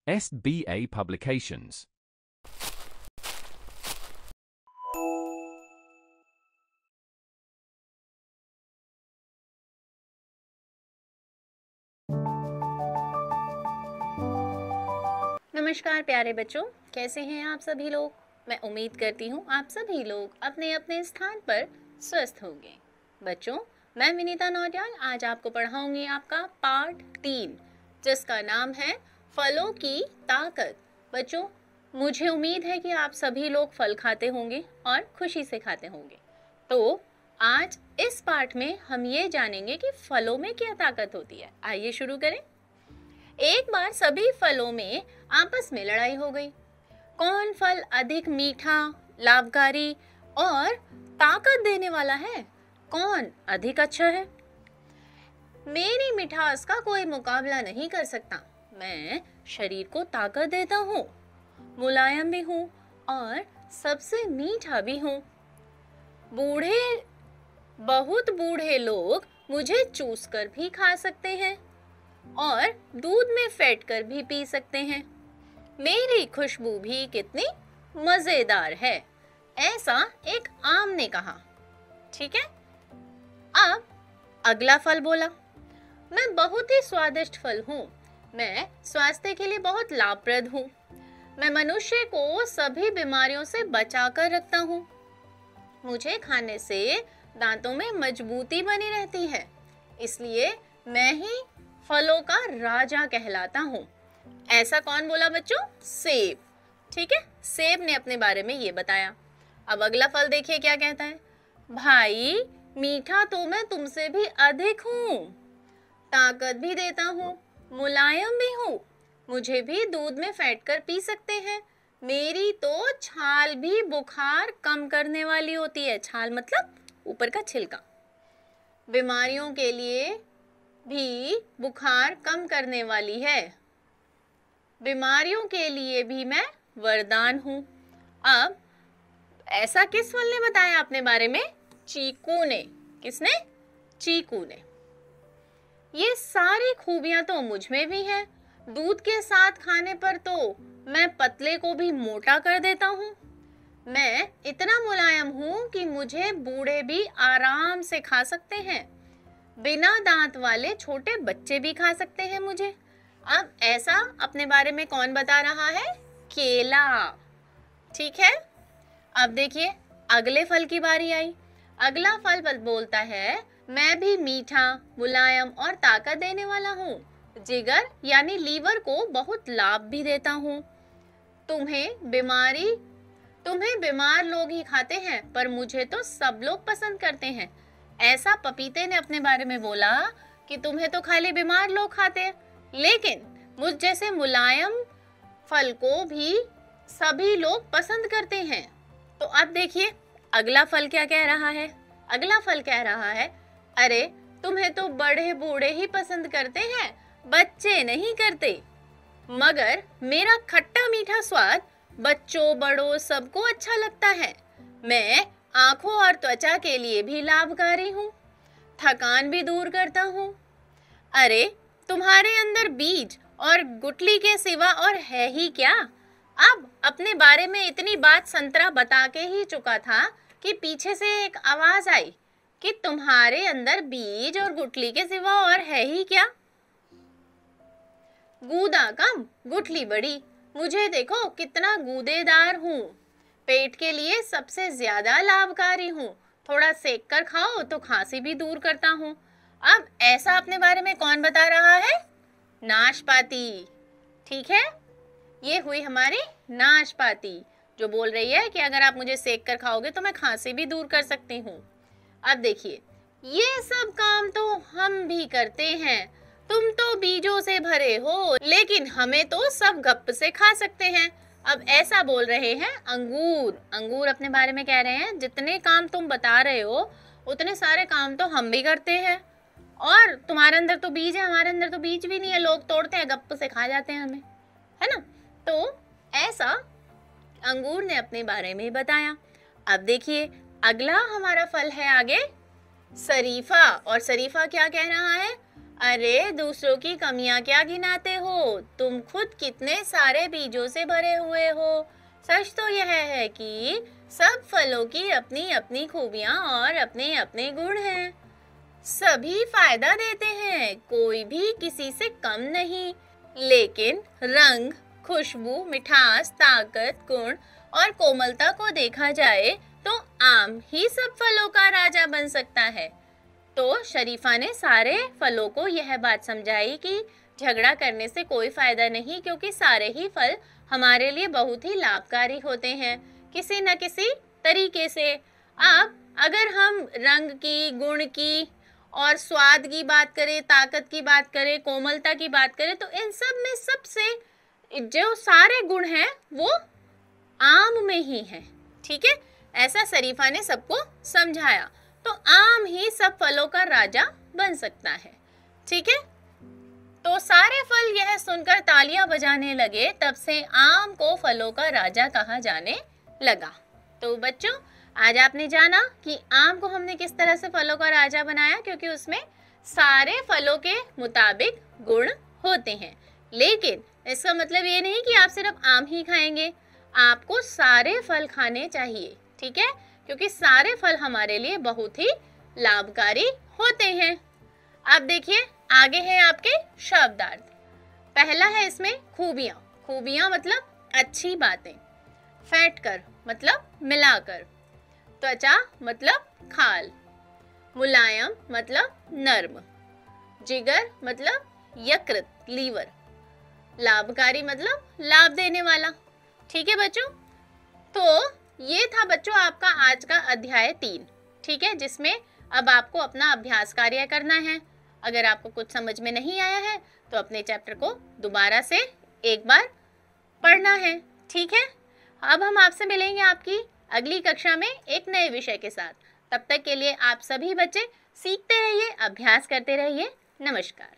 SBA Publications. नमस्कार प्यारे बच्चों, कैसे हैं आप सभी लोग। मैं उम्मीद करती हूँ आप सभी लोग अपने अपने स्थान पर स्वस्थ होंगे। बच्चों, मैं विनीता नौटियाल आज आपको पढ़ाऊंगी आपका पार्ट 3, जिसका नाम है फलों की ताकत। बच्चों, मुझे उम्मीद है कि आप सभी लोग फल खाते होंगे और खुशी से खाते होंगे। तो आज इस पार्ट में हम ये जानेंगे कि फलों में क्या ताकत होती है। आइए शुरू करें। एक बार सभी फलों में आपस में लड़ाई हो गई। कौन फल अधिक मीठा, लाभकारी और ताकत देने वाला है? कौन अधिक अच्छा है? मेरी मिठास का कोई मुकाबला नहीं कर सकता। मैं शरीर को ताकत देता हूँ, मुलायम भी हूँ और सबसे मीठा भी हूँ। बहुत बूढ़े लोग मुझे चूस कर भी खा सकते हैं और दूध में फेंट कर भी पी सकते हैं। मेरी खुशबू भी कितनी मजेदार है, ऐसा एक आम ने कहा। ठीक है, अब अगला फल बोला, मैं बहुत ही स्वादिष्ट फल हूँ। मैं स्वास्थ्य के लिए बहुत लाभप्रद हूँ। मैं मनुष्य को सभी बीमारियों से बचा कर रखता हूँ। मुझे खाने से दांतों में मजबूती बनी रहती है, इसलिए मैं ही फलों का राजा कहलाता हूँ। ऐसा कौन बोला बच्चों? सेब। ठीक है, सेब ने अपने बारे में ये बताया। अब अगला फल देखिए क्या कहता है। भाई, मीठा तो मैं तुमसे भी अधिक हूँ, ताकत भी देता हूँ, मुलायम भी हूँ। मुझे भी दूध में फेंट कर पी सकते हैं। मेरी तो छाल भी बुखार कम करने वाली होती है। छाल मतलब ऊपर का छिलका। बीमारियों के लिए भी बुखार कम करने वाली है। बीमारियों के लिए भी मैं वरदान हूँ। अब ऐसा किस फल ने बताया अपने बारे में? चीकू ने। किसने? चीकू ने। ये सारी खूबियां तो मुझ में भी हैं। दूध के साथ खाने पर तो मैं पतले को भी मोटा कर देता हूँ। मैं इतना मुलायम हूँ कि मुझे बूढ़े भी आराम से खा सकते हैं। बिना दांत वाले छोटे बच्चे भी खा सकते हैं मुझे। अब ऐसा अपने बारे में कौन बता रहा है? केला। ठीक है, अब देखिए अगले फल की बारी आई। अगला फल बोलता है, मैं भी मीठा, मुलायम और ताकत देने वाला हूँ। जिगर यानी लीवर को बहुत लाभ भी देता हूँ। तुम्हें बीमार लोग ही खाते हैं, पर मुझे तो सब लोग पसंद करते हैं। ऐसा पपीते ने अपने बारे में बोला कि तुम्हें तो खाली बीमार लोग खाते हैं, लेकिन मुझ जैसे मुलायम फल को भी सभी लोग पसंद करते हैं। तो अब देखिए अगला फल क्या कह रहा है। अगला फल कह रहा है, अरे तुम्हें तो बड़े बूढ़े ही पसंद करते हैं, बच्चे नहीं करते। मगर मेरा खट्टा मीठा स्वाद बच्चों बड़ों सबको अच्छा लगता है। मैं आंखों और त्वचा के लिए भी लाभकारी हूँ, थकान भी दूर करता हूँ। अरे तुम्हारे अंदर बीज और गुठली के सिवा और है ही क्या? अब अपने बारे में इतनी बात संतरा बता के ही चुका था कि पीछे से एक आवाज आई कि तुम्हारे अंदर बीज और गुठली के सिवा और है ही क्या? गूदा कम, गुठली बड़ी। मुझे देखो कितना गूदेदार हूँ। पेट के लिए सबसे ज्यादा लाभकारी हूँ। थोड़ा सेक कर खाओ तो खांसी भी दूर करता हूँ। अब ऐसा अपने बारे में कौन बता रहा है? नाशपाती। ठीक है, ये हुई हमारी नाशपाती, जो बोल रही है कि अगर आप मुझे सेक कर खाओगे तो मैं खांसी भी दूर कर सकती हूँ। अब देखिए, ये सब काम तो हम भी करते हैं। तुम तो बीजों से भरे हो, लेकिन हमें तो सब गप से खा सकते हैं। अब ऐसा बोल रहे हैं अंगूर। अंगूर अपने बारे में कह रहे हैं, जितने काम तुम बता रहे हो उतने सारे काम तो हम भी करते हैं, और तुम्हारे अंदर तो बीज है, हमारे अंदर तो बीज भी नहीं है। लोग तोड़ते हैं, गप से खा जाते हैं हमें, है ना? तो ऐसा अंगूर ने अपने बारे में बताया। अब देखिए अगला हमारा फल है आगे शरीफा। और शरीफा क्या कह रहा है? अरे दूसरों की कमियां क्या गिनाते हो? तुम खुद कितने सारे बीजों से भरे हुए हो। सच तो यह है कि सब फलों की अपनी अपनी खूबियां और अपने अपने गुण हैं। सभी फायदा देते हैं, कोई भी किसी से कम नहीं। लेकिन रंग, खुशबू, मिठास, ताकत, गुण और कोमलता को देखा जाए तो आम ही सब फलों का राजा बन सकता है। तो शरीफा ने सारे फलों को यह बात समझाई कि झगड़ा करने से कोई फायदा नहीं, क्योंकि सारे ही फल हमारे लिए बहुत ही लाभकारी होते हैं किसी न किसी तरीके से। अब अगर हम रंग की, गुण की और स्वाद की बात करें, ताकत की बात करें, कोमलता की बात करें, तो इन सब में सबसे जो सारे गुण हैं वो आम में ही हैं। ठीक है, ऐसा शरीफा ने सबको समझाया। तो आम ही सब फलों का राजा बन सकता है। ठीक है, तो सारे फल यह सुनकर तालियां बजाने लगे। तब से आम को फलों का राजा कहा जाने लगा। तो बच्चों, आज आपने जाना कि आम को हमने किस तरह से फलों का राजा बनाया, क्योंकि उसमें सारे फलों के मुताबिक गुण होते हैं। लेकिन इसका मतलब ये नहीं कि आप सिर्फ आम ही खाएंगे, आपको सारे फल खाने चाहिए। ठीक है, क्योंकि सारे फल हमारे लिए बहुत ही लाभकारी होते हैं। अब देखिए, आगे है आपके शब्दार्थ। पहला है इसमें खूबियां। खूबियां मतलब अच्छी बातें। फेंट कर मतलब मिलाकर। त्वचा मतलब खाल। मुलायम मतलब नर्म। जिगर मतलब यकृत, लीवर। लाभकारी मतलब लाभ देने वाला। ठीक है बच्चों, तो ये था बच्चों आपका आज का अध्याय 3। ठीक है, जिसमें अब आपको अपना अभ्यास कार्य करना है। अगर आपको कुछ समझ में नहीं आया है तो अपने चैप्टर को दोबारा से एक बार पढ़ना है। ठीक है, अब हम आपसे मिलेंगे आपकी अगली कक्षा में एक नए विषय के साथ। तब तक के लिए आप सभी बच्चे सीखते रहिए, अभ्यास करते रहिए। नमस्कार।